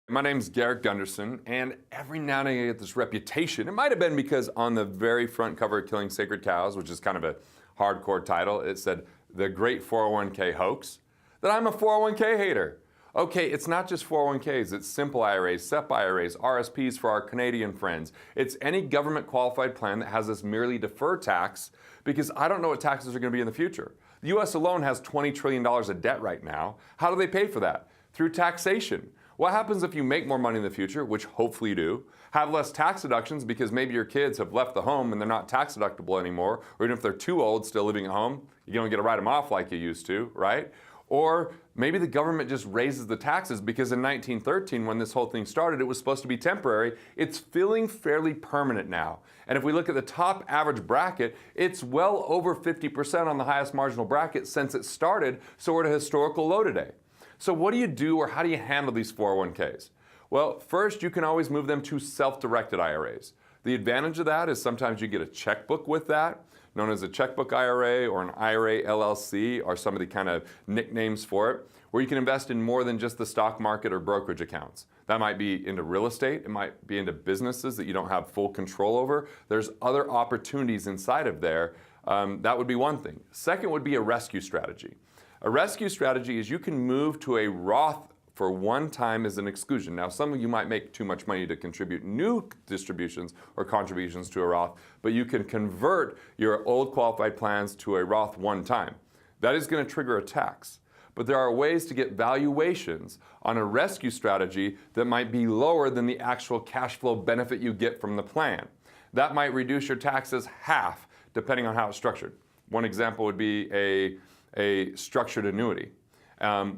My name's Garrett Gunderson, and every now and then I get this reputation. It might have been because on the very front cover of Killing Sacred Cows, which is kind of a hardcore title, it said, "The Great 401k Hoax," that I'm a 401k hater. Okay, it's not just 401ks, it's simple IRAs, Sep IRAs, RSPs for our Canadian friends. It's any government qualified plan that has us merely defer tax because I don't know what taxes are going to be in the future. The US alone has $20 trillion of debt right now. How do they pay for that? Through taxation. What happens if you make more money in the future, which hopefully you do, have less tax deductions because maybe your kids have left the home and they're not tax deductible anymore, or even if they're too old still living at home, you don't get to write them off like you used to, right? Or maybe the government just raises the taxes because in 1913, when this whole thing started, it was supposed to be temporary. It's feeling fairly permanent now. And if we look at the top average bracket, it's well over 50% on the highest marginal bracket since it started, so we're at a historical low today. So what do you do, or how do you handle these 401ks? Well, first, you can always move them to self-directed IRAs. The advantage of that is sometimes you get a checkbook with that, known as a checkbook IRA or an IRA LLC are some of the kind of nicknames for it, where you can invest in more than just the stock market or brokerage accounts. That might be into real estate, it might be into businesses that you don't have full control over. There's other opportunities inside of there. That would be one thing. Second would be a rescue strategy. A rescue strategy is you can move to a Roth for one time as an exclusion. Now, some of you might make too much money to contribute new distributions or contributions to a Roth, but you can convert your old qualified plans to a Roth one time. That is going to trigger a tax. But there are ways to get valuations on a rescue strategy that might be lower than the actual cash flow benefit you get from the plan. That might reduce your taxes half, depending on how it's structured. One example would be a structured annuity,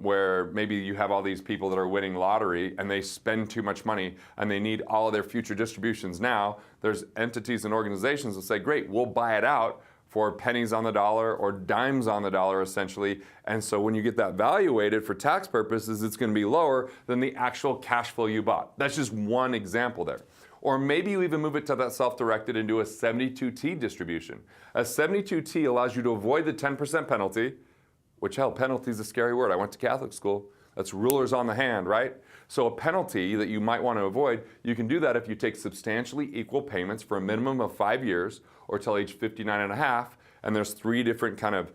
where maybe you have all these people that are winning lottery and they spend too much money and they need all of their future distributions now. There's entities and organizations that say, great, we'll buy it out for pennies on the dollar or dimes on the dollar, essentially. And so when you get that valuated for tax purposes, it's going to be lower than the actual cash flow you bought. That's just one example there. Or maybe you even move it to that self-directed and do a 72T distribution. A 72T allows you to avoid the 10% penalty, which, hell, penalty is a scary word. I went to Catholic school. That's rulers on the hand, right? So a penalty that you might want to avoid, you can do that if you take substantially equal payments for a minimum of 5 years or till age 59 and a half. And there's 3 different kind of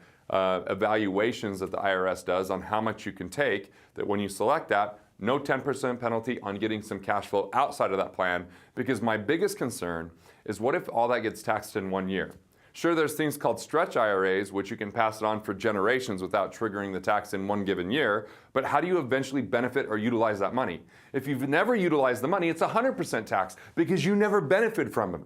evaluations that the IRS does on how much you can take, that when you select that, no 10% penalty on getting some cash flow outside of that plan, because my biggest concern is what if all that gets taxed in 1 year? Sure, there's things called stretch IRAs, which you can pass it on for generations without triggering the tax in one given year, but how do you eventually benefit or utilize that money? If you've never utilized the money, it's 100% tax because you never benefit from it.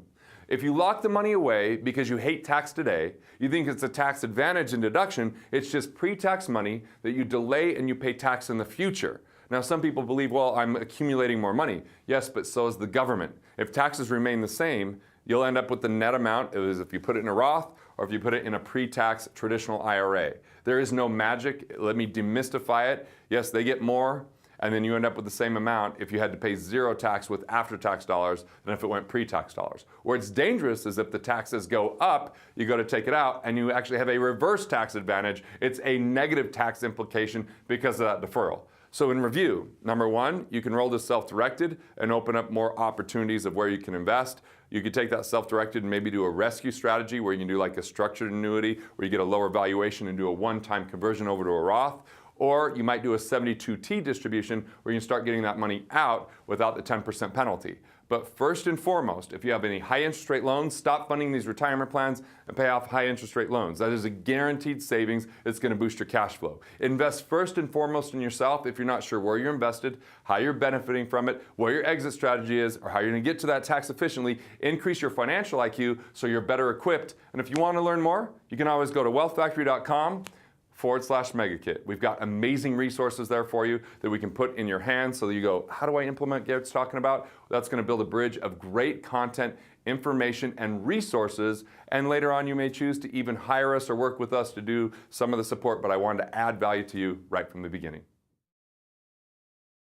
If you lock the money away because you hate tax today, you think it's a tax advantage and deduction, it's just pre-tax money that you delay and you pay tax in the future. Now, some people believe, well, I'm accumulating more money. Yes, but so is the government. If taxes remain the same, you'll end up with the net amount as if you put it in a Roth or if you put it in a pre-tax traditional IRA. There is no magic. Let me demystify it. Yes, they get more, and then you end up with the same amount if you had to pay zero tax with after-tax dollars than if it went pre-tax dollars. Where it's dangerous is if the taxes go up, you go to take it out, and you actually have a reverse tax advantage. It's a negative tax implication because of that deferral. So in review, number 1, you can roll this self-directed and open up more opportunities of where you can invest. You could take that self-directed and maybe do a rescue strategy where you can do like a structured annuity where you get a lower valuation and do a one-time conversion over to a Roth. Or you might do a 72T distribution where you can start getting that money out without the 10% penalty. But first and foremost, if you have any high interest rate loans, stop funding these retirement plans and pay off high interest rate loans. That is a guaranteed savings that's going to boost your cash flow. Invest first and foremost in yourself if you're not sure where you're invested, how you're benefiting from it, what your exit strategy is, or how you're going to get to that tax efficiently. Increase your financial IQ so you're better equipped. And if you want to learn more, you can always go to wealthfactory.com/megakit. We've got amazing resources there for you that we can put in your hands so that you go, how do I implement Garrett's talking about? That's going to build a bridge of great content, information, and resources. And later on, you may choose to even hire us or work with us to do some of the support, but I wanted to add value to you right from the beginning.